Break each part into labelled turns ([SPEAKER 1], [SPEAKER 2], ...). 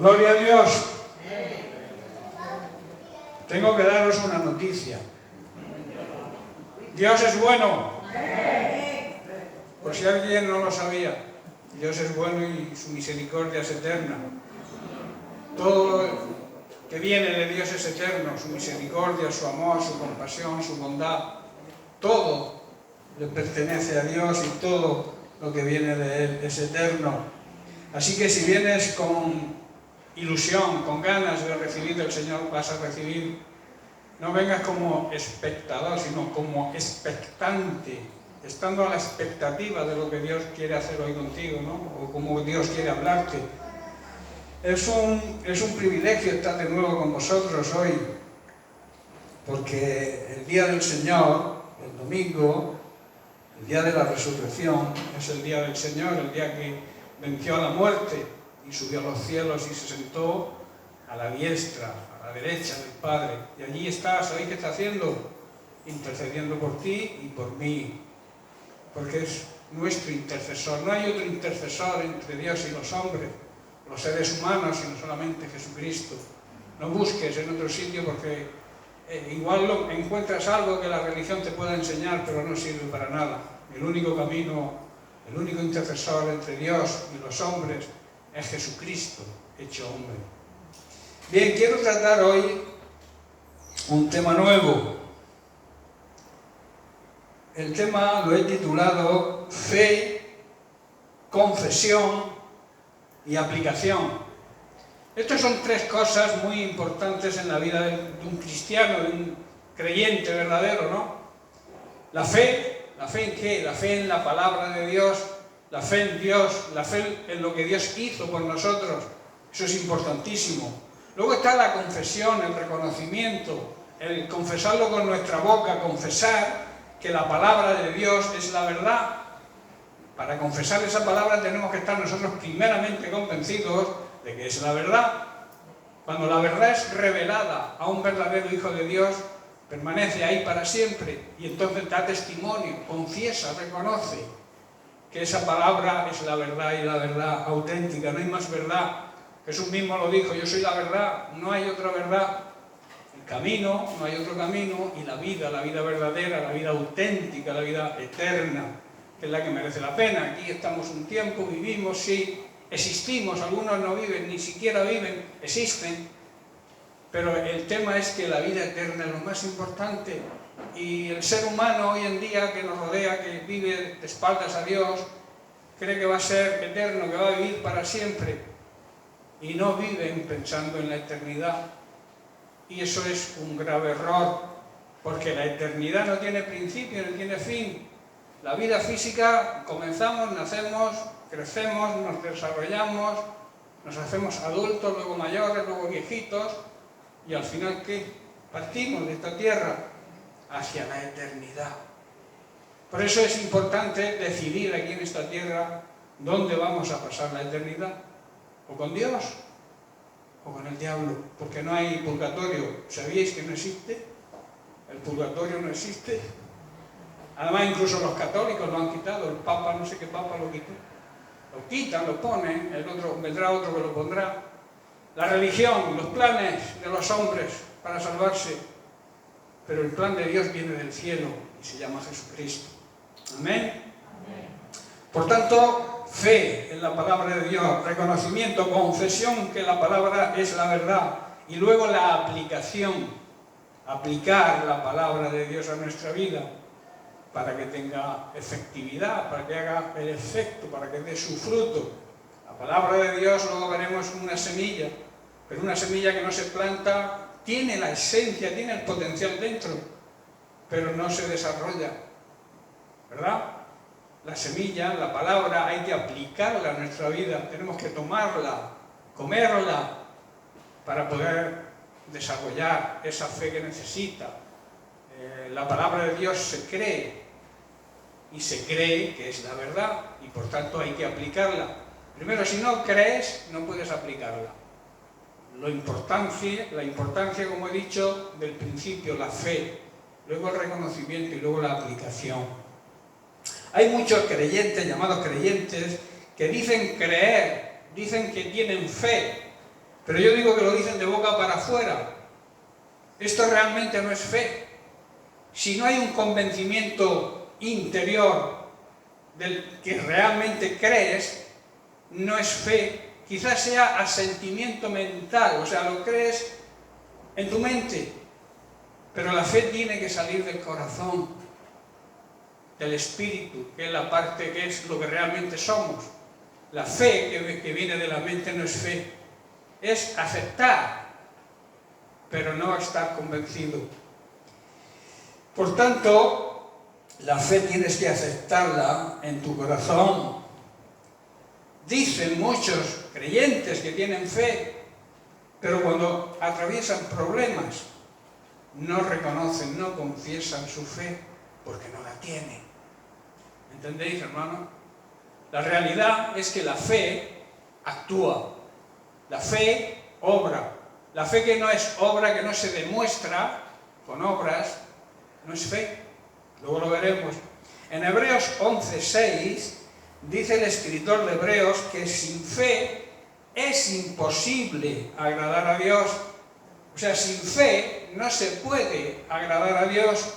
[SPEAKER 1] Gloria a Dios. Tengo que daros una noticia. Dios es bueno. Por si alguien no lo sabía, Dios es bueno y su misericordia es eterna. Todo lo que viene de Dios es eterno, su misericordia, su amor, su compasión, su bondad. Todo le pertenece a Dios y todo lo que viene de Él es eterno. Así que si vienes con ilusión, con ganas de recibir del Señor, vas a recibir. No vengas como espectador, sino como expectante, estando a la expectativa de lo que Dios quiere hacer hoy contigo, ¿no? O como Dios quiere hablarte. Es un privilegio estar de nuevo con vosotros hoy, porque el día del Señor, el domingo, el día de la resurrección, es el día del Señor, el día que venció a la muerte y subió a los cielos y se sentó a la diestra, a la derecha del Padre. Y allí estás, hoy ¿qué está haciendo? Intercediendo por ti y por mí, porque es nuestro intercesor. No hay otro intercesor entre Dios y los hombres, los seres humanos, sino solamente Jesucristo. No busques en otro sitio porque igual encuentras algo que la religión te pueda enseñar, pero no sirve para nada. El único camino, el único intercesor entre Dios y los hombres es Jesucristo, hecho hombre. Bien, quiero tratar hoy un tema nuevo. El tema lo he titulado Fe, Confesión y Aplicación. Estas son tres cosas muy importantes en la vida de un cristiano, de un creyente verdadero, ¿no? La fe en qué? La fe en la palabra de Dios, la fe en Dios, la fe en lo que Dios hizo por nosotros. Eso es importantísimo. Luego está la confesión, el reconocimiento, el confesarlo con nuestra boca, confesar que la palabra de Dios es la verdad. Para confesar esa palabra tenemos que estar nosotros primeramente convencidos de que es la verdad. Cuando la verdad es revelada a un verdadero Hijo de Dios, permanece ahí para siempre y entonces da testimonio, confiesa, reconoce que esa palabra es la verdad y la verdad auténtica. No hay más verdad. Jesús mismo lo dijo: yo soy la verdad, no hay otra verdad. El camino, no hay otro camino, y la vida verdadera, la vida auténtica, la vida eterna, que es la que merece la pena. Aquí estamos un tiempo, vivimos, sí, existimos, algunos no viven, ni siquiera viven, existen, pero el tema es que la vida eterna es lo más importante, y el ser humano hoy en día que nos rodea, que vive de espaldas a Dios, cree que va a ser eterno, que va a vivir para siempre, y no viven pensando en la eternidad. Y eso es un grave error, porque la eternidad no tiene principio, no tiene fin. La vida física, comenzamos, nacemos, crecemos, nos desarrollamos, nos hacemos adultos, luego mayores, luego viejitos, y al final ¿qué? Partimos de esta tierra hacia la eternidad. Por eso es importante decidir aquí en esta tierra dónde vamos a pasar la eternidad, o con Dios o con el diablo, porque no hay purgatorio. ¿Sabíais que no existe? El purgatorio no existe. Además, incluso los católicos lo han quitado. El Papa, no sé qué Papa lo quitó. Lo quitan, lo ponen, el otro, vendrá otro que lo pondrá. La religión, los planes de los hombres para salvarse. Pero el plan de Dios viene del cielo y se llama Jesucristo. Amén. Por tanto, fe en la palabra de Dios, reconocimiento, confesión que la palabra es la verdad, y luego la aplicación, aplicar la palabra de Dios a nuestra vida para que tenga efectividad, para que haga el efecto, para que dé su fruto. La palabra de Dios, luego veremos, una semilla, pero una semilla que no se planta, tiene la esencia, tiene el potencial dentro, pero no se desarrolla, ¿verdad? La semilla, la palabra, hay que aplicarla a nuestra vida, tenemos que tomarla, comerla, para poder desarrollar esa fe que necesita. La palabra de Dios se cree, y se cree que es la verdad, y por tanto hay que aplicarla. Primero, si no crees, no puedes aplicarla. La importancia, como he dicho, del principio, la fe, luego el reconocimiento y luego la aplicación. Hay muchos creyentes, llamados creyentes, que dicen creer, dicen que tienen fe, Pero yo digo que lo dicen de boca para afuera. Esto realmente no es fe. Si no hay un convencimiento interior del que realmente crees, no es fe. Quizás sea asentimiento mental, o sea, lo crees en tu mente. Pero la fe tiene que salir del corazón, del espíritu, que es la parte que es lo que realmente somos. La fe que viene de la mente no es fe, es aceptar, pero no estar convencido. Por tanto, la fe tienes que aceptarla en tu corazón. Dicen muchos creyentes que tienen fe, pero cuando atraviesan problemas, no reconocen, no confiesan su fe, porque no la tienen. ¿Entendéis, hermano? La realidad es que la fe actúa, la fe obra. La fe que no es obra, que no se demuestra con obras, no es fe. Luego lo veremos. En Hebreos 11:6 dice el escritor de Hebreos que sin fe es imposible agradar a Dios. O sea, sin fe no se puede agradar a Dios.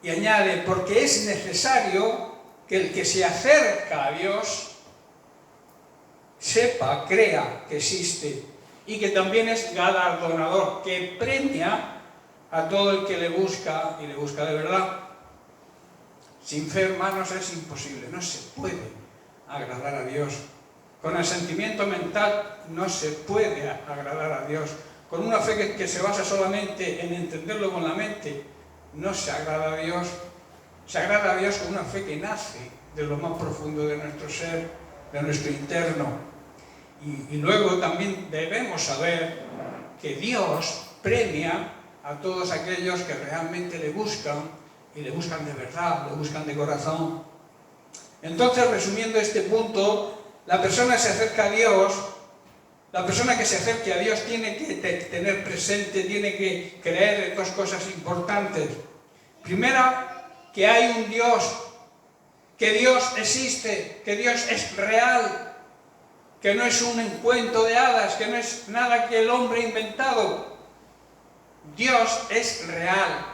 [SPEAKER 1] Y añade, porque es necesario que el que se acerca a Dios sepa, crea que existe y que también es galardonador, que premia a todo el que le busca y le busca de verdad. Sin fe, hermanos, es imposible, no se puede agradar a Dios. Con el sentimiento mental no se puede agradar a Dios. Con una fe que se basa solamente en entenderlo con la mente, no se agrada a Dios. Se agrada a Dios con una fe que nace de lo más profundo de nuestro ser, de nuestro interno. Y luego también debemos saber que Dios premia a todos aquellos que realmente le buscan, y le buscan de verdad, le buscan de corazón. Entonces, resumiendo este punto, la persona se acerca a Dios, la persona que se acerque a Dios tiene que tener presente, tiene que creer en dos cosas importantes. Primera, que hay un Dios, que Dios existe, que Dios es real, que no es un cuento de hadas, que no es nada que el hombre ha inventado. Dios es real.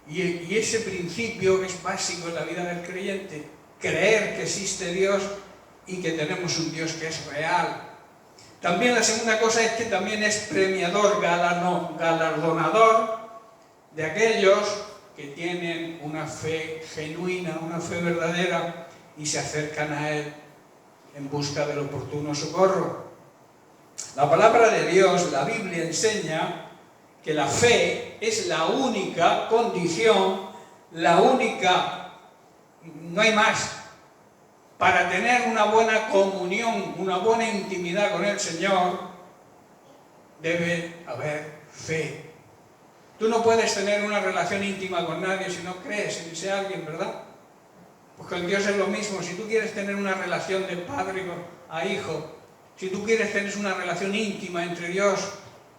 [SPEAKER 1] Y ese principio es básico en la vida del creyente. Creer que existe Dios y que tenemos un Dios que es real. También la segunda cosa es que también es premiador, galardonador de aquellos que tienen una fe genuina, una fe verdadera y se acercan a Él en busca del oportuno socorro. La palabra de Dios, la Biblia, enseña que la fe es la única condición, la única, no hay más, para tener una buena comunión, una buena intimidad con el Señor, debe haber fe. Tú no puedes tener una relación íntima con nadie si no crees en ese alguien, ¿verdad? Pues con Dios es lo mismo. Si tú quieres tener una relación de padre a hijo, si tú quieres tener una relación íntima entre Dios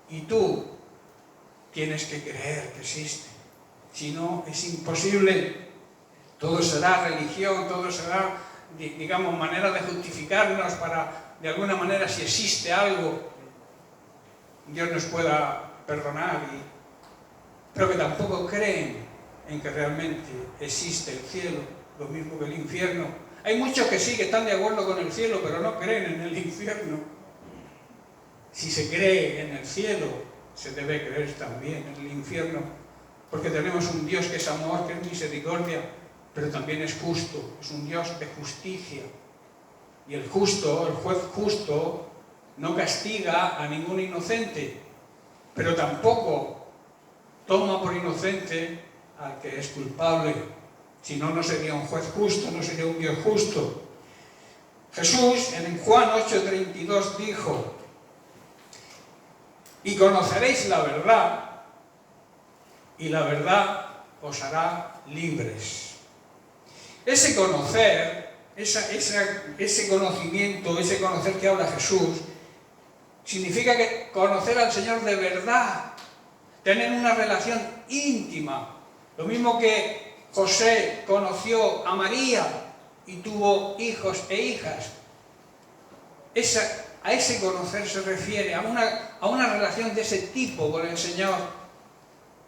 [SPEAKER 1] y tú, tienes que creer que existe. Si no, es imposible. Todo será religión, todo será, digamos, manera de justificarnos para, de alguna manera, si existe algo, Dios nos pueda perdonar. Pero que tampoco creen en que realmente existe el cielo, lo mismo que el infierno. Hay muchos que sí, que están de acuerdo con el cielo, pero no creen en el infierno. Si se cree en el cielo, se debe creer también en el infierno, porque tenemos un Dios que es amor, que es misericordia, pero también es justo, es un Dios de justicia. Y el justo, el juez justo, no castiga a ningún inocente, pero tampoco toma por inocente al que es culpable. Si no, no sería un juez justo, no sería un Dios justo. Jesús en Juan 8:32 dijo: y conoceréis la verdad, y la verdad os hará libres. Ese conocer, ese conocimiento, ese conocer que habla Jesús, significa que conocer al Señor de verdad, tener una relación íntima. Lo mismo que José conoció a María y tuvo hijos e hijas. A ese conocer se refiere, a una relación de ese tipo con el Señor.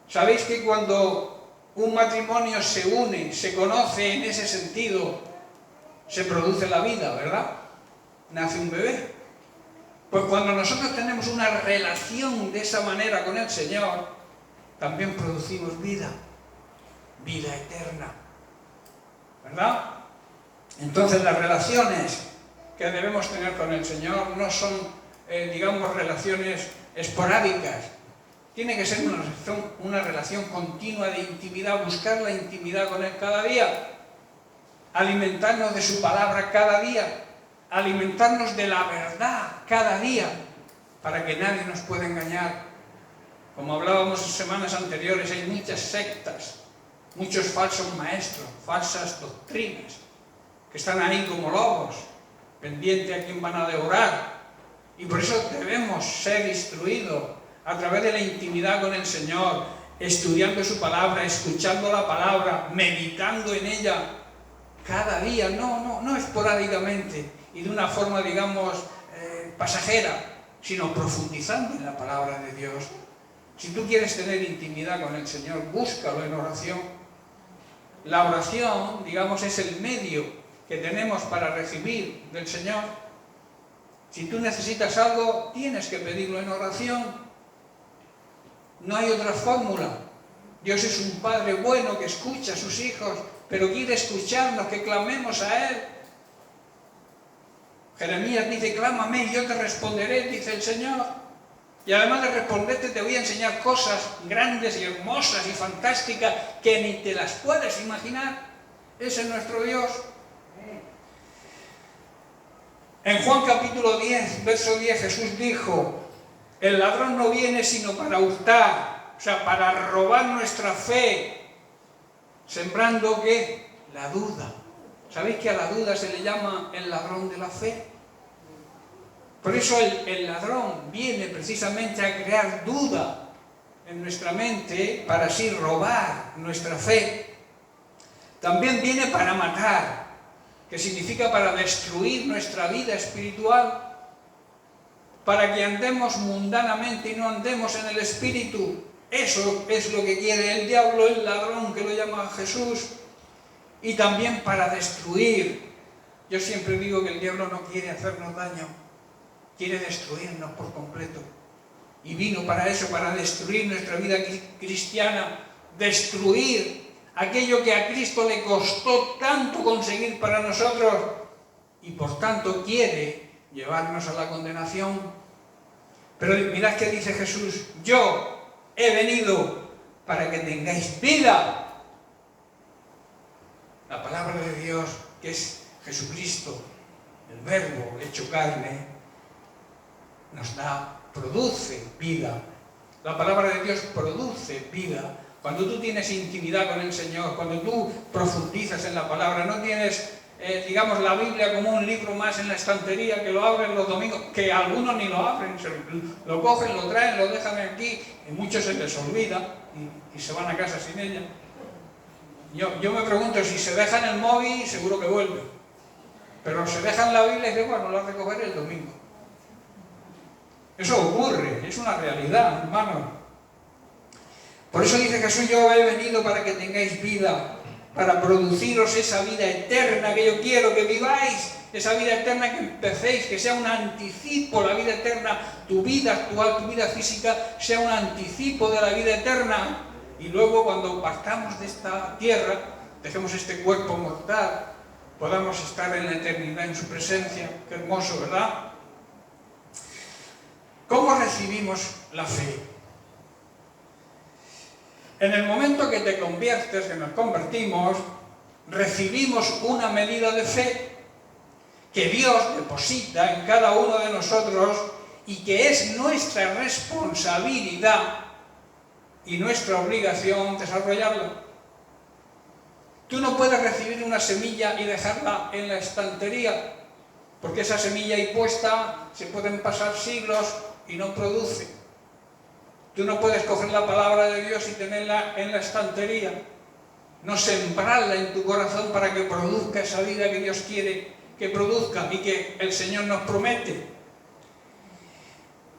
[SPEAKER 1] Sabéis que cuando un matrimonio se une, se conoce en ese sentido, se produce la vida, ¿verdad? Nace un bebé. Pues cuando nosotros tenemos una relación de esa manera con el Señor, también producimos vida, vida eterna, ¿verdad? Entonces las relaciones que debemos tener con el Señor no son, digamos, relaciones esporádicas. Tiene que ser una relación continua de intimidad, buscar la intimidad con Él cada día, alimentarnos de su palabra cada día, alimentarnos de la verdad cada día, para que nadie nos pueda engañar. Como hablábamos en semanas anteriores, hay muchas sectas, muchos falsos maestros, falsas doctrinas, que están ahí como lobos, pendientes a quién van a devorar. Y por eso debemos ser instruidos a través de la intimidad con el Señor, estudiando su palabra, escuchando la palabra, meditando en ella cada día, no esporádicamente y de una forma, digamos, pasajera, sino profundizando en la palabra de Dios. Si tú quieres tener intimidad con el Señor, búscalo en oración. La oración, digamos, es el medio que tenemos para recibir del Señor. Si tú necesitas algo, tienes que pedirlo en oración. No hay otra fórmula. Dios es un Padre bueno que escucha a sus hijos, pero quiere escucharnos, que clamemos a Él. Jeremías dice, clámame y yo te responderé, dice el Señor. Y además de responderte te voy a enseñar cosas grandes y hermosas y fantásticas que ni te las puedes imaginar. Ese es nuestro Dios. En Juan capítulo 10, verso 10, Jesús dijo, el ladrón no viene sino para hurtar, o sea, para robar nuestra fe, sembrando ¿qué? La duda. ¿Sabéis que a la duda se le llama el ladrón de la fe? Por eso el ladrón viene precisamente a crear duda en nuestra mente para así robar nuestra fe. También viene para matar, que significa para destruir nuestra vida espiritual, para que andemos mundanamente y no andemos en el Espíritu. Eso es lo que quiere el diablo, el ladrón, que lo llama Jesús. Y también para destruir. Yo siempre digo que el diablo no quiere hacernos daño, quiere destruirnos por completo. Y vino para eso, para destruir nuestra vida cristiana, destruir aquello que a Cristo le costó tanto conseguir para nosotros, y por tanto quiere llevarnos a la condenación. Pero mirad que dice Jesús, yo he venido para que tengáis vida. La palabra de Dios, que es Jesucristo, el Verbo hecho carne, produce vida. La palabra de Dios produce vida. Cuando tú tienes intimidad con el Señor, cuando tú profundizas en la palabra, no tienes, digamos, la Biblia como un libro más en la estantería que lo abren los domingos, que algunos ni lo abren, lo cogen, lo traen, lo dejan aquí, y muchos se les olvida y se van a casa sin ella. Yo me pregunto, si se dejan el móvil, seguro que vuelve. Pero se dejan la Biblia y dicen, bueno, la recogeré el domingo. Eso ocurre, es una realidad, hermano. Por eso dice Jesús, yo he venido para que tengáis vida, para produciros esa vida eterna que yo quiero que viváis, esa vida eterna que empecéis, que sea un anticipo, la vida eterna, tu vida actual, tu vida física, sea un anticipo de la vida eterna. Y luego cuando partamos de esta tierra, dejemos este cuerpo mortal, podamos estar en la eternidad en su presencia. Qué hermoso, ¿verdad? ¿Cómo recibimos la fe? En el momento que te conviertes, que nos convertimos, recibimos una medida de fe que Dios deposita en cada uno de nosotros y que es nuestra responsabilidad y nuestra obligación desarrollarla. Tú no puedes recibir una semilla y dejarla en la estantería, porque esa semilla ahí puesta se pueden pasar siglos y no produce. Tú no puedes coger la palabra de Dios y tenerla en la estantería, no sembrarla en tu corazón para que produzca esa vida que Dios quiere que produzca y que el Señor nos promete.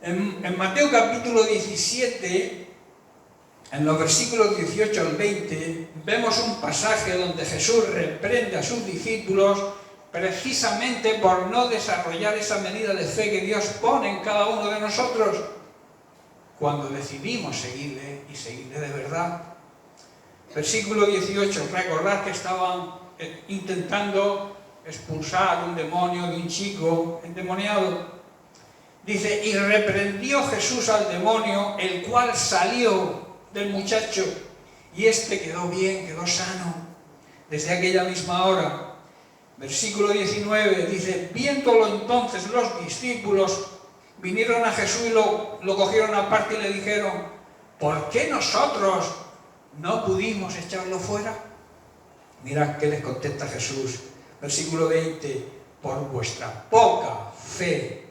[SPEAKER 1] En Mateo capítulo 17, en los versículos 18 al 20, vemos un pasaje donde Jesús reprende a sus discípulos precisamente por no desarrollar esa medida de fe que Dios pone en cada uno de nosotros cuando decidimos seguirle y seguirle de verdad. Versículo 18, recordad que estaban intentando expulsar un demonio de un chico endemoniado. Dice, y reprendió Jesús al demonio, el cual salió del muchacho, y éste quedó bien, quedó sano, desde aquella misma hora. Versículo 19 dice, viéndolo entonces los discípulos, vinieron a Jesús y lo cogieron aparte y le dijeron, ¿por qué nosotros no pudimos echarlo fuera? Mirad qué les contesta Jesús. Versículo 20, por vuestra poca fe.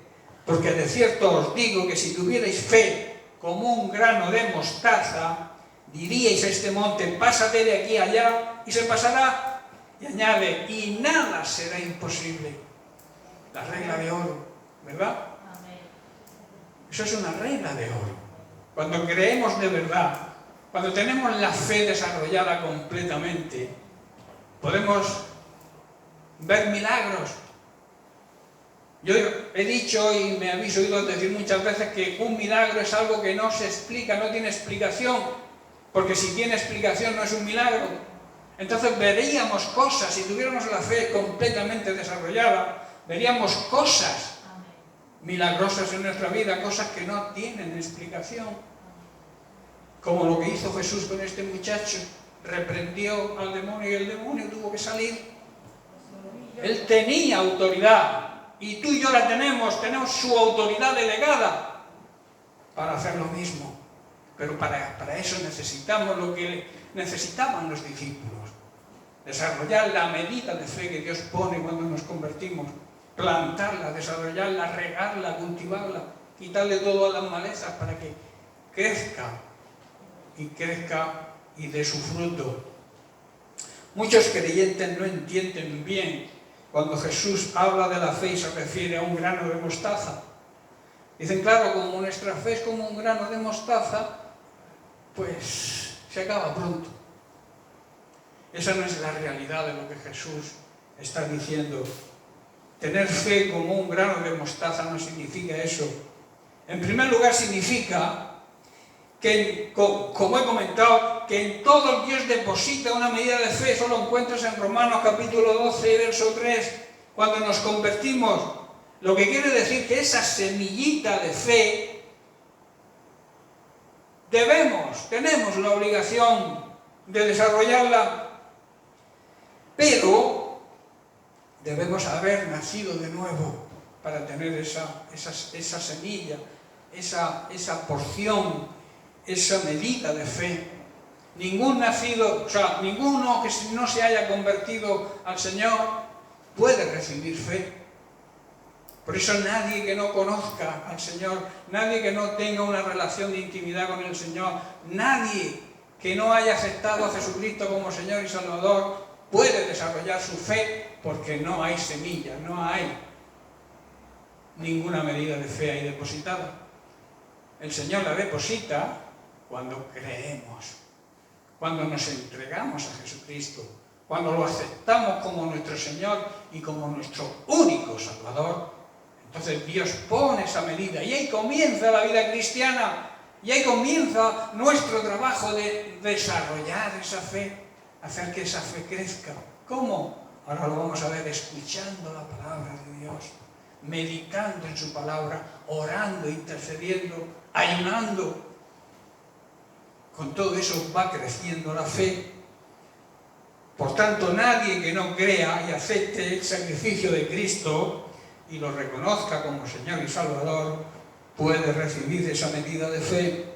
[SPEAKER 1] Porque de cierto os digo que si tuvierais fe como un grano de mostaza, diríais a este monte, pásate de aquí a allá, y se pasará. Y añade, y nada será imposible. La regla de oro, ¿verdad? Eso es una regla de oro. Cuando creemos de verdad, cuando tenemos la fe desarrollada completamente, podemos ver milagros. Yo he dicho y me habéis oído decir muchas veces que un milagro es algo que no se explica, no tiene explicación, porque si tiene explicación no es un milagro. Entonces veríamos cosas, si tuviéramos la fe completamente desarrollada, veríamos cosas milagrosas en nuestra vida, cosas que no tienen explicación. Como lo que hizo Jesús con este muchacho, reprendió al demonio y el demonio tuvo que salir. Él tenía autoridad. Y tú y yo la tenemos su autoridad delegada para hacer lo mismo. Pero para eso necesitamos lo que necesitaban los discípulos. Desarrollar la medida de fe que Dios pone cuando nos convertimos. Plantarla, desarrollarla, regarla, cultivarla, quitarle todas las malezas para que crezca y dé su fruto. Muchos creyentes no entienden bien cuando Jesús habla de la fe y se refiere a un grano de mostaza. Dicen, claro, como nuestra fe es como un grano de mostaza, pues se acaba pronto. Esa no es la realidad de lo que Jesús está diciendo. Tener fe como un grano de mostaza no significa eso. En primer lugar significa que, como he comentado, que en todo Dios deposita una medida de fe. Eso lo encuentras en Romanos capítulo 12, verso 3, cuando nos convertimos. Lo que quiere decir que esa semillita de fe tenemos la obligación de desarrollarla, pero debemos haber nacido de nuevo para tener esa semilla, esa porción, esa medida de fe. Ninguno que no se haya convertido al Señor puede recibir fe. Por eso nadie que no conozca al Señor, nadie que no tenga una relación de intimidad con el Señor, nadie que no haya aceptado a Jesucristo como Señor y Salvador puede desarrollar su fe, porque no hay semilla, no hay ninguna medida de fe ahí depositada. El Señor la deposita cuando creemos, cuando nos entregamos a Jesucristo, cuando lo aceptamos como nuestro Señor y como nuestro único Salvador. Entonces Dios pone esa medida y ahí comienza la vida cristiana, y ahí comienza nuestro trabajo de desarrollar esa fe, hacer que esa fe crezca. ¿Cómo? Ahora lo vamos a ver escuchando la palabra de Dios, meditando en su palabra, orando, intercediendo, ayunando. Con todo eso va creciendo la fe. Por tanto, nadie que no crea y acepte el sacrificio de Cristo y lo reconozca como Señor y Salvador, puede recibir esa medida de fe.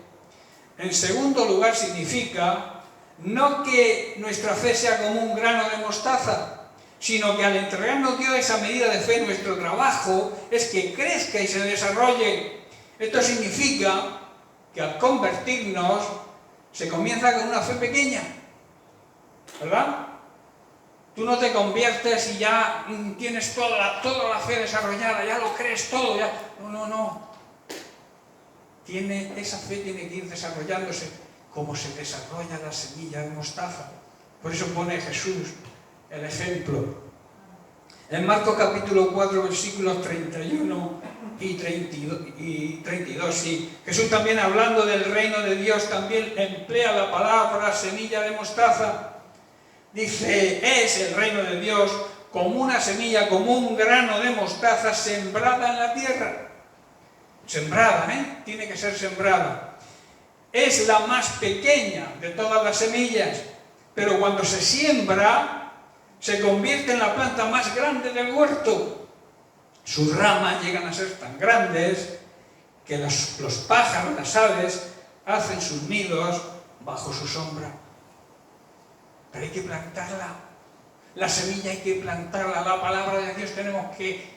[SPEAKER 1] En segundo lugar, significa no que nuestra fe sea como un grano de mostaza, sino que al entregarnos Dios esa medida de fe, nuestro trabajo es que crezca y se desarrolle. Esto significa que al convertirnos se comienza con una fe pequeña, ¿verdad? Tú no te conviertes y ya tienes toda la fe desarrollada, ya lo crees todo, ya. No. esa fe tiene que ir desarrollándose como se desarrolla la semilla de mostaza. Por eso pone Jesús el ejemplo. En Marcos capítulo 4, versículos 31 y 32, sí. Jesús también, hablando del reino de Dios, también emplea la palabra semilla de mostaza. Dice, es el reino de Dios como una semilla, como un grano de mostaza sembrada en la tierra. Sembrada, tiene que ser sembrada. Es la más pequeña de todas las semillas, pero cuando se siembra, se convierte en la planta más grande del huerto. Sus ramas llegan a ser tan grandes que los pájaros, las aves, hacen sus nidos bajo su sombra. Pero hay que plantarla. La semilla hay que plantarla. La palabra de Dios tenemos que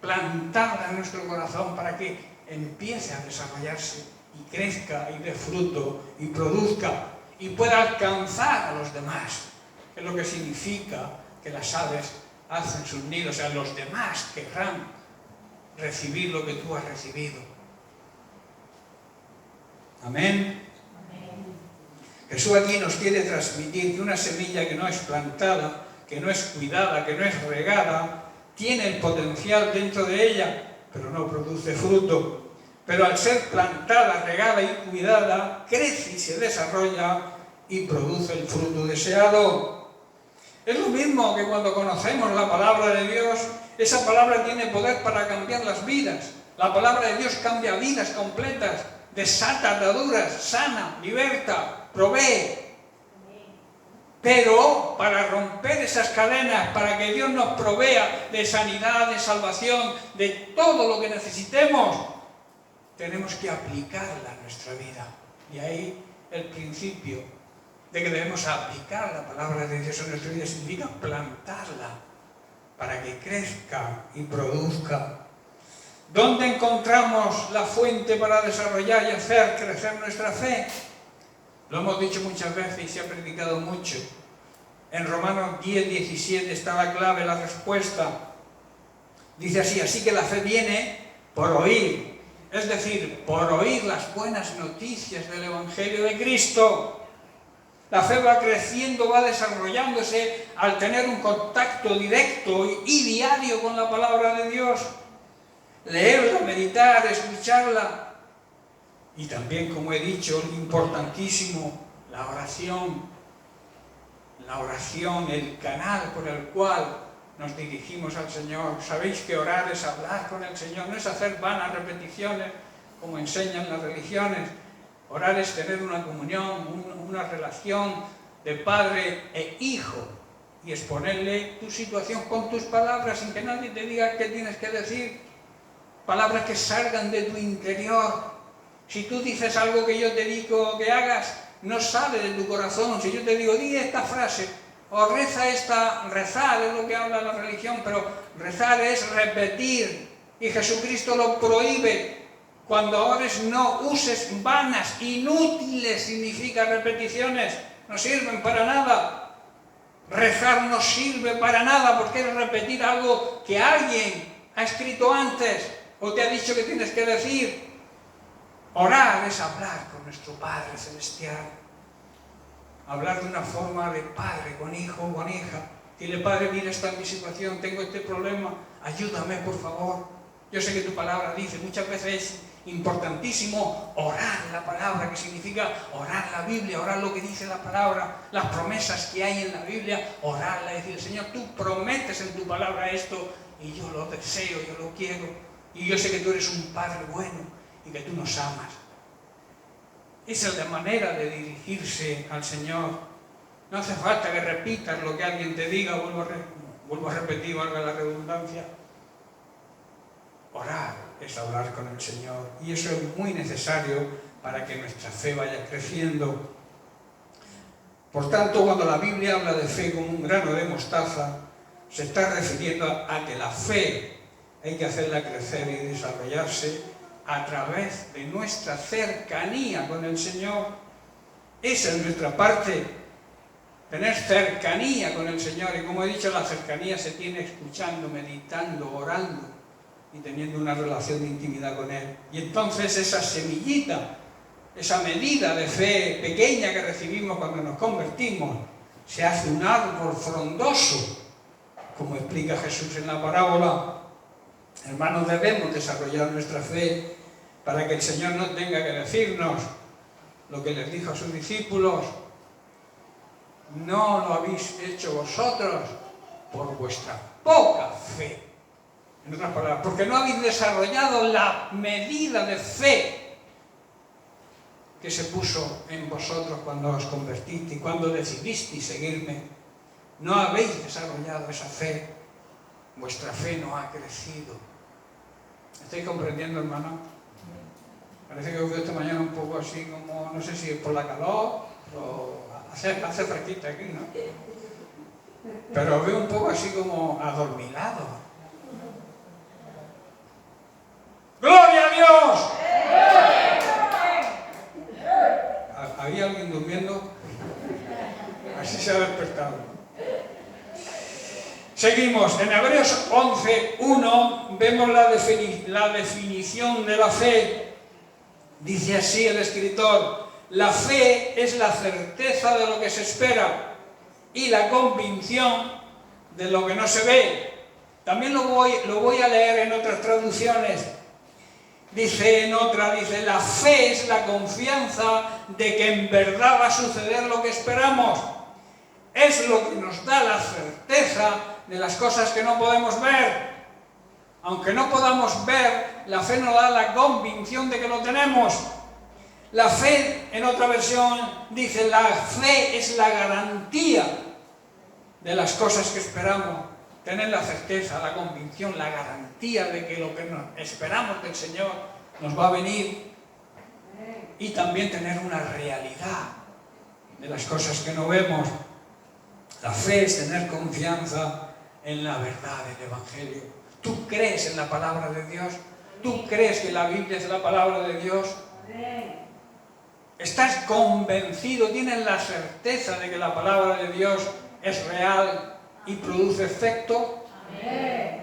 [SPEAKER 1] plantarla en nuestro corazón para que empiece a desarrollarse y crezca y dé fruto y produzca y pueda alcanzar a los demás. Es lo que significa que las aves hacen sus nidos. O sea, los demás querrán recibir lo que tú has recibido. Amén. Jesús aquí nos quiere transmitir que una semilla que no es plantada, que no es cuidada, que no es regada, tiene el potencial dentro de ella, pero no produce fruto. Pero al ser plantada, regada y cuidada, crece y se desarrolla y produce el fruto deseado. Es lo mismo que cuando conocemos la palabra de Dios. Esa palabra tiene poder para cambiar las vidas. La palabra de Dios cambia vidas completas, desata ataduras, sana, liberta, provee. Pero para romper esas cadenas, para que Dios nos provea de sanidad, de salvación, de todo lo que necesitemos, tenemos que aplicarla a nuestra vida. Y ahí el principio de que debemos aplicar la palabra de Dios en nuestra vida significa plantarla para que crezca y produzca. ¿Dónde encontramos la fuente para desarrollar y hacer crecer nuestra fe? Lo hemos dicho muchas veces y se ha predicado mucho. En Romanos 10, 17 está la clave, la respuesta. Dice así: así que la fe viene por oír. Es decir, por oír las buenas noticias del Evangelio de Cristo. La fe va creciendo, va desarrollándose al tener un contacto directo y diario con la palabra de Dios. Leerla, meditar, escucharla. Y también, como he dicho, importantísimo, la oración. La oración, el canal por el cual nos dirigimos al Señor. Sabéis que orar es hablar con el Señor, no es hacer vanas repeticiones como enseñan las religiones. Orar es tener una comunión, una relación de padre e hijo y exponerle tu situación con tus palabras sin que nadie te diga qué tienes que decir. Palabras que salgan de tu interior. Si tú dices algo que yo te digo que hagas, no sale de tu corazón. Si yo te digo, di esta frase, o reza esta, rezar es lo que habla la religión, pero rezar es repetir, y Jesucristo lo prohíbe. Cuando ores no uses vanas, inútiles significa repeticiones, no sirven para nada. Rezar no sirve para nada porque es repetir algo que alguien ha escrito antes o te ha dicho que tienes que decir. Orar es hablar con nuestro Padre Celestial. Hablar de una forma de padre con hijo o con hija. Dile: Padre, mira, esta es mi situación, tengo este problema, ayúdame por favor. Yo sé que tu palabra dice, muchas veces es importantísimo orar la palabra, que significa orar la Biblia, orar lo que dice la palabra, las promesas que hay en la Biblia, orarla y decir: Señor, tú prometes en tu palabra esto y yo lo deseo, yo lo quiero, y yo sé que tú eres un Padre bueno y que tú nos amas. Esa es la manera de dirigirse al Señor. No hace falta que repitas lo que alguien te diga, vuelvo a repetir, valga la redundancia. Orar es hablar con el Señor, y eso es muy necesario para que nuestra fe vaya creciendo. Por tanto, cuando la Biblia habla de fe como un grano de mostaza, se está refiriendo a que la fe hay que hacerla crecer y desarrollarse a través de nuestra cercanía con el Señor. Esa es nuestra parte, tener cercanía con el Señor. Y como he dicho, la cercanía se tiene escuchando, meditando, orando. y teniendo una relación de intimidad con Él. Y entonces esa semillita, esa medida de fe pequeña que recibimos cuando nos convertimos, se hace un árbol frondoso, como explica Jesús en la parábola. Hermanos, debemos desarrollar nuestra fe para que el Señor no tenga que decirnos lo que les dijo a sus discípulos: no lo habéis hecho vosotros por vuestra poca fe. En otras palabras, porque no habéis desarrollado la medida de fe que se puso en vosotros cuando os convertisteis, cuando decidisteis seguirme. No habéis desarrollado esa fe. Vuestra fe no ha crecido. ¿Estáis comprendiendo, hermano? Parece que os veo esta mañana un poco así como, no sé si es por la calor o hace fresquita aquí, ¿no? Pero os veo un poco así como adormilado. ¡Gloria a Dios! ¿Había alguien durmiendo? Así se ha despertado. Seguimos. En Hebreos 11:1 vemos la definición de la fe. Dice así el escritor: la fe es la certeza de lo que se espera y la convicción de lo que no se ve. También lo voy a leer en otras traducciones. Dice en otra, la fe es la confianza de que en verdad va a suceder lo que esperamos. Es lo que nos da la certeza de las cosas que no podemos ver. Aunque no podamos ver, la fe nos da la convicción de que lo tenemos. La fe, en otra versión, dice: la fe es la garantía de las cosas que esperamos. Tener la certeza, la convicción, la garantía de que lo que esperamos del Señor nos va a venir. Y también tener una realidad de las cosas que no vemos. La fe es tener confianza en la verdad del Evangelio. ¿Tú crees en la palabra de Dios? ¿Tú crees que la Biblia es la palabra de Dios? ¿Estás convencido, tienes la certeza de que la palabra de Dios es real y produce efecto?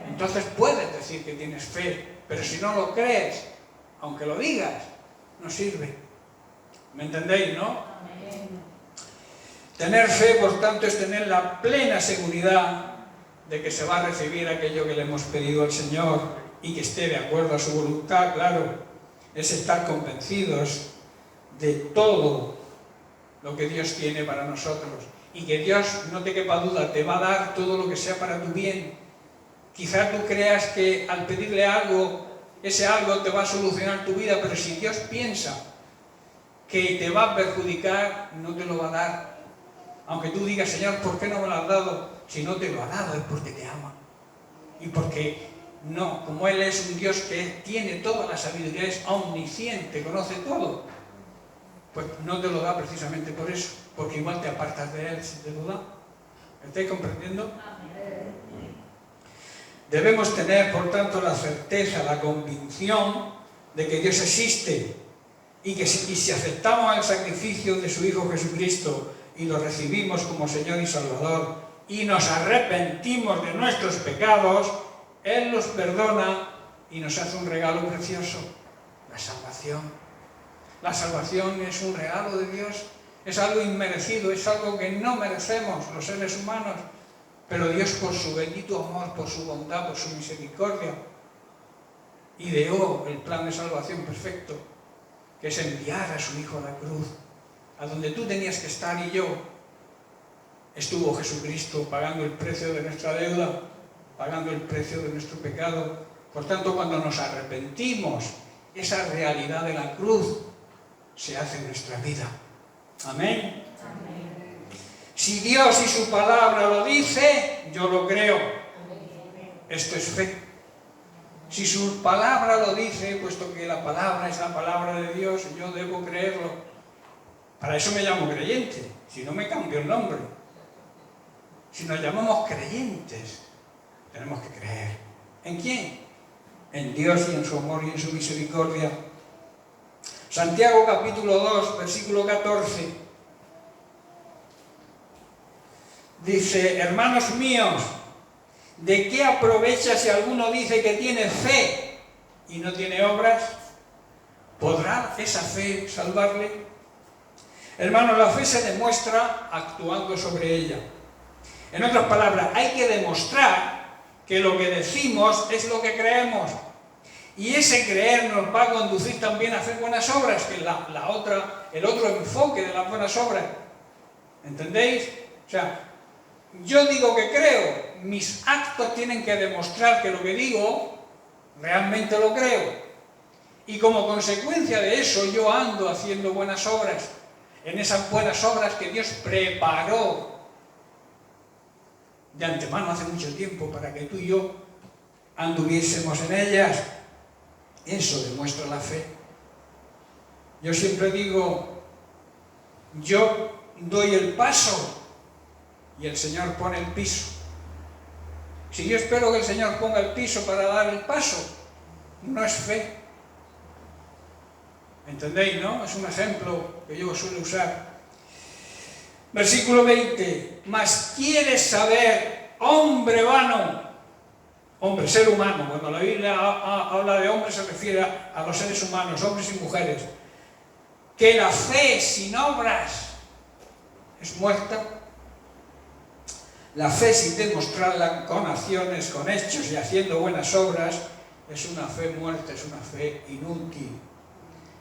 [SPEAKER 1] Entonces puedes decir que tienes fe, pero si no lo crees, aunque lo digas, no sirve. ¿Me entendéis, no? Tener fe, por tanto, es tener la plena seguridad de que se va a recibir aquello que le hemos pedido al Señor y que esté de acuerdo a su voluntad, claro. Es estar convencidos de todo lo que Dios tiene para nosotros. Y que Dios, no te quepa duda, te va a dar todo lo que sea para tu bien. Quizás tú creas que al pedirle algo, ese algo te va a solucionar tu vida, pero si Dios piensa que te va a perjudicar, no te lo va a dar. Aunque tú digas: Señor, ¿por qué no me lo has dado? Si no te lo ha dado es porque te ama. Y porque no, como Él es un Dios que tiene toda la sabiduría, es omnisciente, conoce todo, pues no te lo da precisamente por eso, porque igual te apartas de Él si te lo da. ¿Me estáis comprendiendo? Debemos tener, por tanto, la certeza, la convicción de que Dios existe y que si aceptamos el sacrificio de su Hijo Jesucristo y lo recibimos como Señor y Salvador y nos arrepentimos de nuestros pecados, Él los perdona y nos hace un regalo precioso: la salvación. La salvación es un regalo de Dios, es algo inmerecido, es algo que no merecemos los seres humanos, pero Dios, por su bendito amor, por su bondad, por su misericordia, ideó el plan de salvación perfecto, que es enviar a su Hijo a la cruz, a donde tú tenías que estar y yo. Estuvo Jesucristo pagando el precio de nuestra deuda, pagando el precio de nuestro pecado. Por tanto, cuando nos arrepentimos, esa realidad de la cruz se hace en nuestra vida. Amén. Si Dios y su palabra lo dice, yo lo creo. Esto es fe. Si su palabra lo dice, puesto que la palabra es la palabra de Dios, yo debo creerlo. Para eso me llamo creyente, si no me cambio el nombre. Si nos llamamos creyentes, tenemos que creer. ¿En quién? En Dios y en su amor y en su misericordia. Santiago capítulo 2, versículo 14. Dice: hermanos míos, ¿De qué aprovecha si alguno dice que tiene fe y no tiene obras? ¿Podrá esa fe salvarle? Hermanos, la fe se demuestra actuando sobre ella. En otras palabras, hay que demostrar que lo que decimos es lo que creemos. Y ese creer nos va a conducir también a hacer buenas obras, que es el otro enfoque de las buenas obras. ¿Entendéis? O sea, yo digo que creo, mis actos tienen que demostrar que lo que digo realmente lo creo. Y como consecuencia de eso yo ando haciendo buenas obras, en esas buenas obras que Dios preparó de antemano hace mucho tiempo para que tú y yo anduviésemos en ellas. Eso demuestra la fe. Yo siempre digo, yo doy el paso y el Señor pone el piso. Si yo espero que el Señor ponga el piso para dar el paso, no es fe. ¿Entendéis, no? Es un ejemplo que yo suelo usar. Versículo 20. Mas quieres saber, hombre vano, hombre, ser humano. Cuando la Biblia habla de hombre se refiere a los seres humanos, hombres y mujeres. Que la fe sin obras es muerta. La fe sin demostrarla con acciones, con hechos y haciendo buenas obras es una fe muerta, es una fe inútil.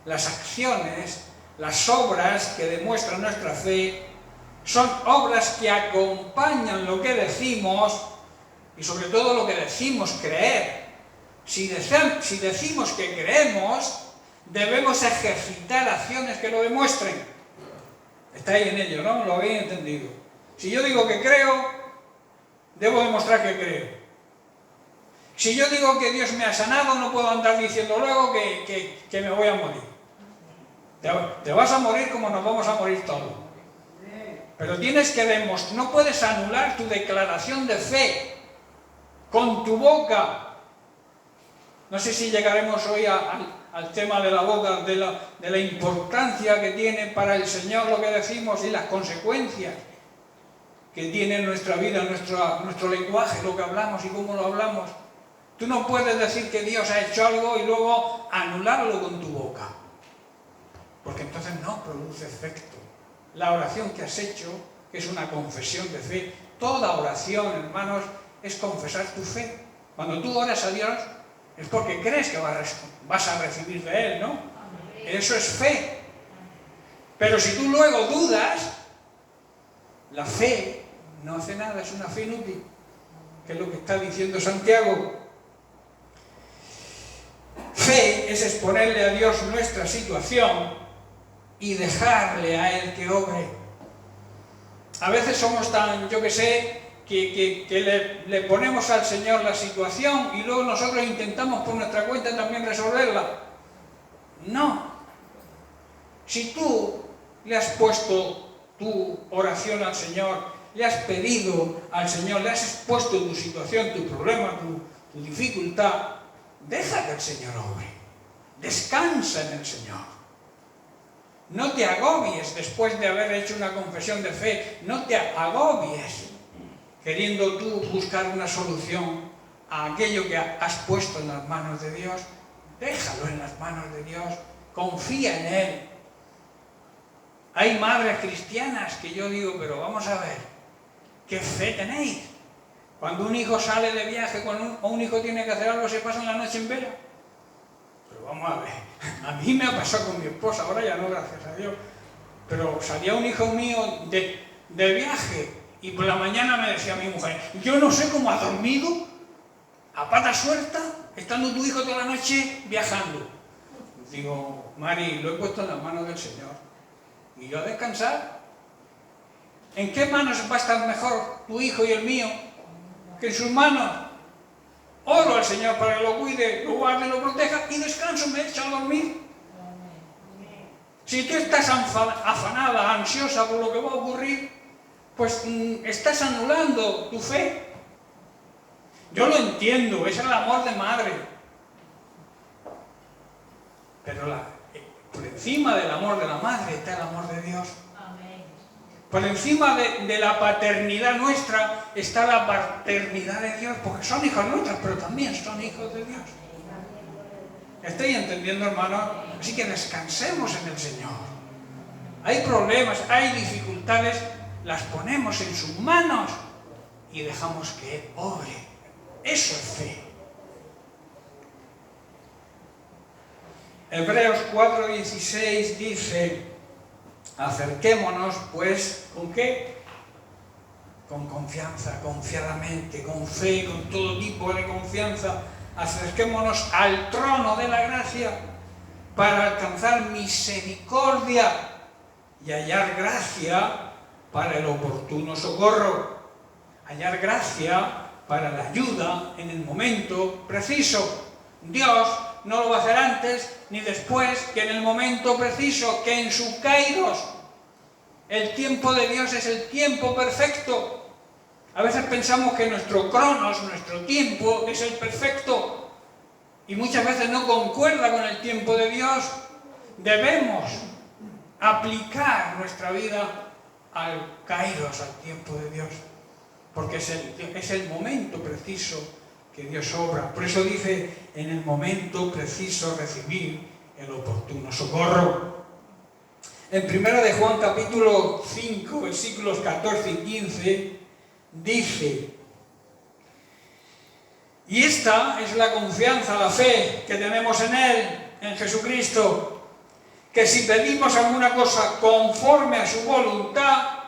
[SPEAKER 1] Las acciones, las obras que demuestran nuestra fe son obras que acompañan lo que decimos y sobre todo lo que decimos creer. Si decimos que creemos, debemos ejercitar acciones que lo demuestren. Estáis en ello, ¿no? Lo habéis entendido. Si yo digo que creo, debo demostrar que creo. Si yo digo que Dios me ha sanado, no puedo andar diciendo luego que me voy a morir. Te vas a morir como nos vamos a morir todos. Pero tienes que demostrar, no puedes anular tu declaración de fe con tu boca. No sé si llegaremos hoy al tema de la boca, de la importancia que tiene para el Señor lo que decimos y las consecuencias que tiene en nuestra vida, nuestro lenguaje, lo que hablamos y cómo lo hablamos. Tú no puedes decir que Dios ha hecho algo y luego anularlo con tu boca, porque entonces no produce efecto. La oración que has hecho, que es una confesión de fe, toda oración, hermanos, es confesar tu fe. Cuando tú oras a Dios, es porque crees que vas a recibir de Él, ¿no? Eso es fe. Pero si tú luego dudas, la fe no hace nada, es una fe inútil, que es lo que está diciendo Santiago. Fe es exponerle a Dios nuestra situación y dejarle a Él que obre. A veces somos tan, yo que sé, que le ponemos al Señor la situación y luego nosotros intentamos por nuestra cuenta también resolverla. No. Si tú le has puesto tu oración al Señor, le has pedido al Señor, le has expuesto tu situación, tu problema, tu dificultad, deja que el Señor obre. Descansa en el Señor. No te agobies después de haber hecho una confesión de fe. No te agobies queriendo tú buscar una solución a aquello que has puesto en las manos de Dios. Déjalo en las manos de Dios. Confía en Él. Hay madres cristianas que yo digo, pero vamos a ver, ¿qué fe tenéis? Cuando un hijo sale de viaje o un hijo tiene que hacer algo, se pasa la noche en vela. Pero vamos a ver, a mí me ha pasado con mi esposa, ahora ya no, gracias a Dios, pero salía un hijo mío de viaje y por la mañana me decía mi mujer, yo no sé cómo has dormido a pata suelta, estando tu hijo toda la noche viajando. Digo, Mari, lo he puesto en las manos del Señor y yo a descansar. ¿En qué manos va a estar mejor tu hijo y el mío que en sus manos? Oro al Señor para que lo cuide, lo guarde, lo proteja y descanso, me echo a dormir. Si tú estás afanada, ansiosa por lo que va a ocurrir, pues estás anulando tu fe. Yo lo entiendo, es el amor de madre. Pero por encima del amor de la madre está el amor de Dios. Por encima de la paternidad nuestra está la paternidad de Dios, porque son hijos nuestros, pero también son hijos de Dios. ¿Estoy entendiendo, hermano? Así que descansemos en el Señor. Hay problemas, hay dificultades, las ponemos en sus manos y dejamos que Él obre. Eso es fe. Hebreos 4:16 dice: acerquémonos, pues, ¿con qué? Con confianza, confiadamente, con fe, con todo tipo de confianza. Acerquémonos al trono de la gracia para alcanzar misericordia y hallar gracia para el oportuno socorro. Hallar gracia para la ayuda en el momento preciso. Dios no lo va a hacer antes ni después que en el momento preciso, que en su kairos. El tiempo de Dios es el tiempo perfecto. A veces pensamos que nuestro cronos, nuestro tiempo, es el perfecto y muchas veces no concuerda con el tiempo de Dios. Debemos aplicar nuestra vida al kairos, al tiempo de Dios, porque es el momento preciso que Dios obra. Por eso dice: en el momento preciso recibir el oportuno socorro. En 1 de Juan capítulo 5, versículos 14 y 15, dice: y esta es la confianza, la fe que tenemos en Él, en Jesucristo, que si pedimos alguna cosa conforme a su voluntad,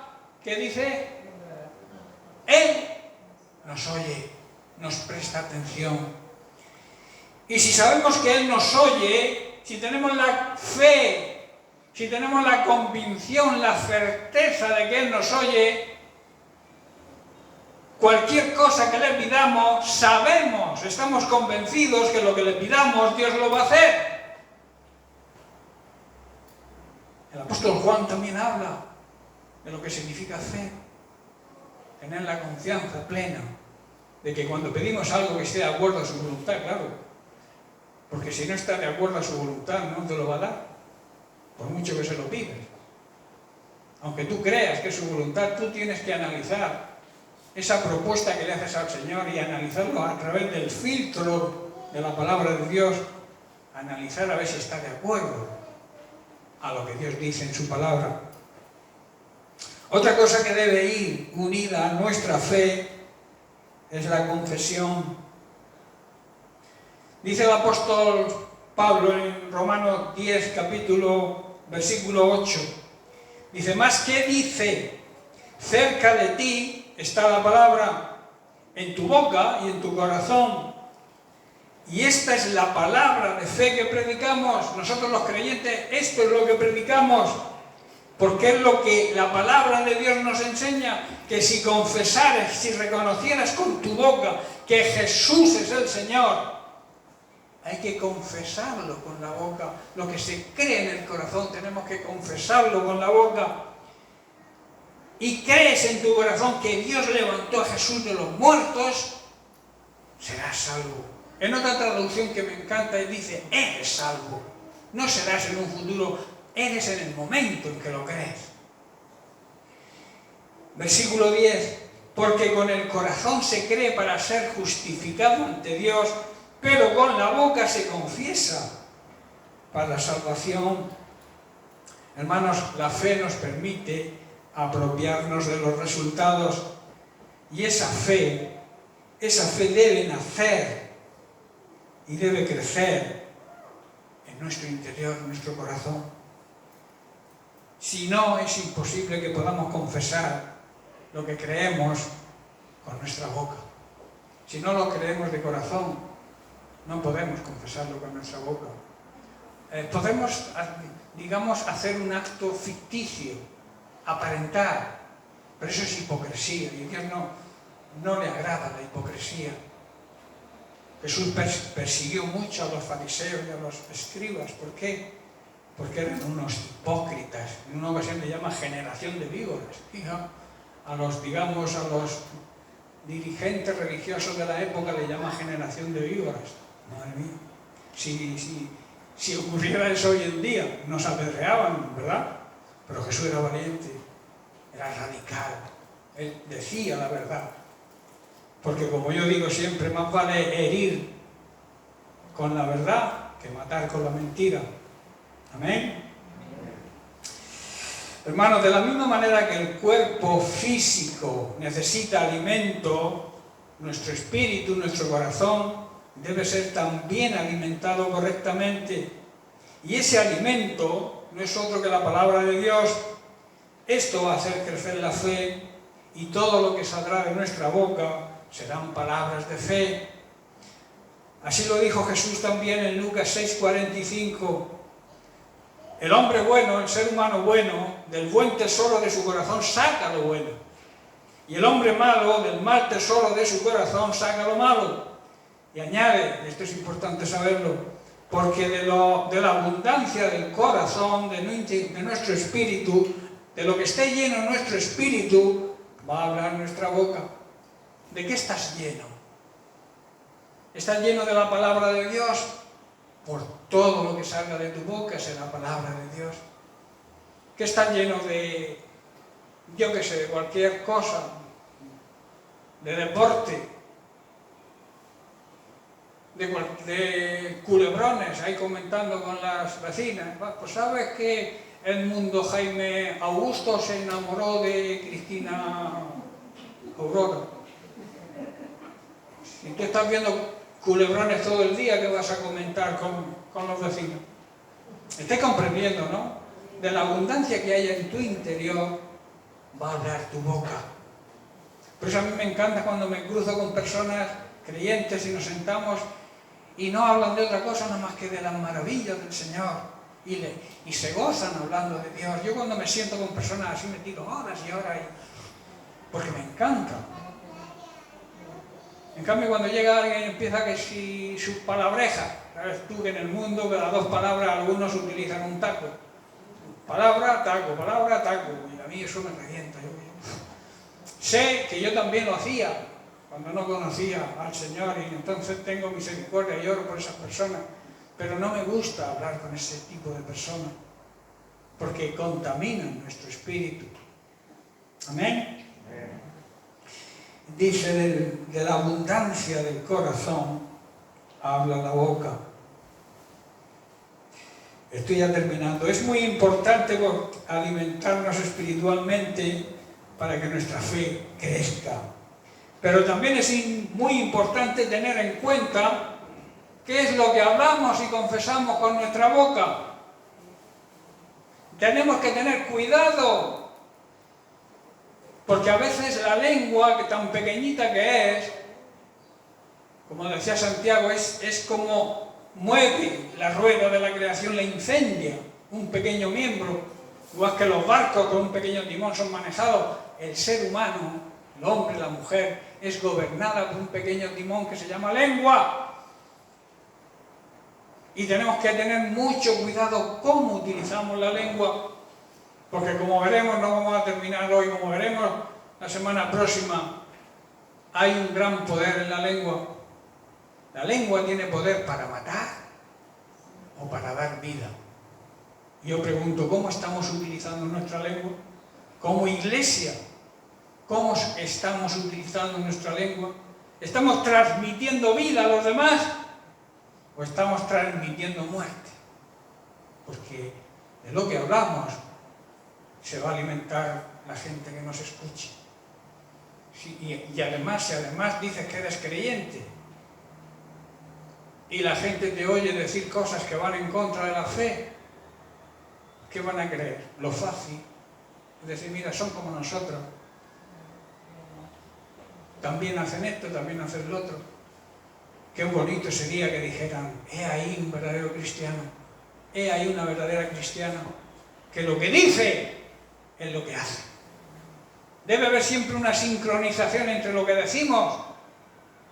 [SPEAKER 1] ¿qué dice? Él nos oye, nos presta atención. Y si sabemos que Él nos oye, si tenemos la fe, si tenemos la convicción, la certeza de que Él nos oye, cualquier cosa que le pidamos, sabemos, estamos convencidos que lo que le pidamos, Dios lo va a hacer. El apóstol Juan también habla de lo que significa fe. Tener la confianza plena de que cuando pedimos algo que esté de acuerdo a su voluntad, claro, porque si no está de acuerdo a su voluntad no te lo va a dar, por mucho que se lo pides. Aunque tú creas que es su voluntad, tú tienes que analizar esa propuesta que le haces al Señor y analizarlo a través del filtro de la palabra de Dios, analizar a ver si está de acuerdo a lo que Dios dice en su palabra. Otra cosa que debe ir unida a nuestra fe es la confesión. Dice el apóstol Pablo en Romanos 10, capítulo, versículo 8, dice: más que dice, cerca de ti está la palabra, en tu boca y en tu corazón. Y esta es la palabra de fe que predicamos. Nosotros los creyentes, esto es lo que predicamos, porque es lo que la palabra de Dios nos enseña, que si confesares, si reconocieras con tu boca que Jesús es el Señor, hay que confesarlo con la boca. Lo que se cree en el corazón tenemos que confesarlo con la boca. Y crees en tu corazón que Dios levantó a Jesús de los muertos, serás salvo. En otra traducción que me encanta dice: eres salvo. No serás en un futuro, eres en el momento en que lo crees. Versículo 10: porque con el corazón se cree para ser justificado ante Dios, pero con la boca se confiesa para la salvación. Hermanos, la fe nos permite apropiarnos de los resultados, y esa fe debe nacer y debe crecer en nuestro interior, en nuestro corazón. Si no, es imposible que podamos confesar lo que creemos con nuestra boca. Si no lo creemos de corazón, no podemos confesarlo con nuestra boca. Podemos, digamos, hacer un acto ficticio, aparentar, pero eso es hipocresía, y a Dios no le agrada la hipocresía. Jesús persiguió mucho a los fariseos y a los escribas. ¿Por qué? Porque eran unos hipócritas. En una ocasión le llama generación de víboras. A los dirigentes religiosos de la época le llama generación de víboras. Madre mía, si ocurriera eso hoy en día, nos apedreaban, ¿verdad? Pero Jesús era valiente. era radical, él decía la verdad. Porque como yo digo siempre, más vale herir con la verdad que matar con la mentira. Amén. Hermanos, de la misma manera que el cuerpo físico necesita alimento, nuestro espíritu, nuestro corazón debe ser también alimentado correctamente. Y ese alimento no es otro que la palabra de Dios. Esto va a hacer crecer la fe y todo lo que saldrá de nuestra boca serán palabras de fe. Así lo dijo Jesús también en Lucas 6:45. El hombre bueno, el ser humano bueno, del buen tesoro de su corazón saca lo bueno. Y el hombre malo, del mal tesoro de su corazón saca lo malo. Y añade, esto es importante saberlo, porque de la abundancia del corazón, de nuestro espíritu, de lo que esté lleno nuestro espíritu, va a hablar nuestra boca. ¿De qué estás lleno? ¿Estás lleno de la palabra de Dios? Por todo lo que salga de tu boca será palabra de Dios. ¿Qué estás lleno de, yo qué sé, de cualquier cosa? De deporte, de culebrones, ahí comentando con las vecinas. Pues sabes que Edmundo Jaime Augusto se enamoró de Cristina Aurora. Si tú estás viendo culebrones todo el día, ¿qué vas a comentar con los vecinos? Estés comprendiendo, ¿no? De la abundancia que hay en tu interior va a hablar tu boca. Por eso a mí me encanta cuando me cruzo con personas creyentes y nos sentamos y no hablan de otra cosa nada más que de las maravillas del Señor y se gozan hablando de Dios. Yo cuando me siento con personas así me tiro horas y horas porque me encanta. En cambio, cuando llega alguien y empieza que si sus palabrejas, sabes tú que en el mundo cada dos palabras algunos utilizan un taco. Palabra, taco, y a mí eso me revienta. Sé que yo también lo hacía cuando no conocía al Señor y entonces tengo misericordia y oro por esas personas, pero no me gusta hablar con ese tipo de personas porque contaminan nuestro espíritu. Amén. Dice, de la abundancia del corazón habla la boca. Estoy ya terminando. Es muy importante alimentarnos espiritualmente para que nuestra fe crezca. Pero también es muy importante tener en cuenta qué es lo que hablamos y confesamos con nuestra boca. Tenemos que tener cuidado. Porque a veces la lengua, que tan pequeñita que es, como decía Santiago, es como mueve la rueda de la creación, la incendia un pequeño miembro. Igual que los barcos con un pequeño timón son manejados, el ser humano, el hombre, la mujer, es gobernada por un pequeño timón que se llama lengua. Y tenemos que tener mucho cuidado cómo utilizamos la lengua. Porque como veremos, no vamos a terminar hoy, como veremos la semana próxima, hay un gran poder en la lengua. La lengua tiene poder para matar o para dar vida. Yo pregunto, ¿cómo estamos utilizando nuestra lengua? Como iglesia, ¿cómo estamos utilizando nuestra lengua? ¿Estamos transmitiendo vida a los demás o estamos transmitiendo muerte? Porque de lo que hablamos se va a alimentar la gente que nos escuche. Sí, y además, si además dices que eres creyente y la gente te oye decir cosas que van en contra de la fe, ¿qué van a creer? Lo fácil es decir, mira, son como nosotros. También hacen esto, también hacen lo otro. Qué bonito sería que dijeran, he ahí un verdadero cristiano, he ahí una verdadera cristiana, que lo que dice es lo que hace. Debe haber siempre una sincronización entre lo que decimos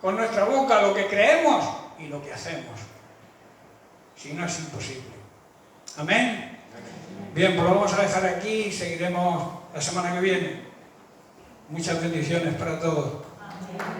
[SPEAKER 1] con nuestra boca, lo que creemos y lo que hacemos. Si no, es imposible. Amén. Bien, pues lo vamos a dejar aquí y seguiremos la semana que viene. Muchas bendiciones para todos. Amén.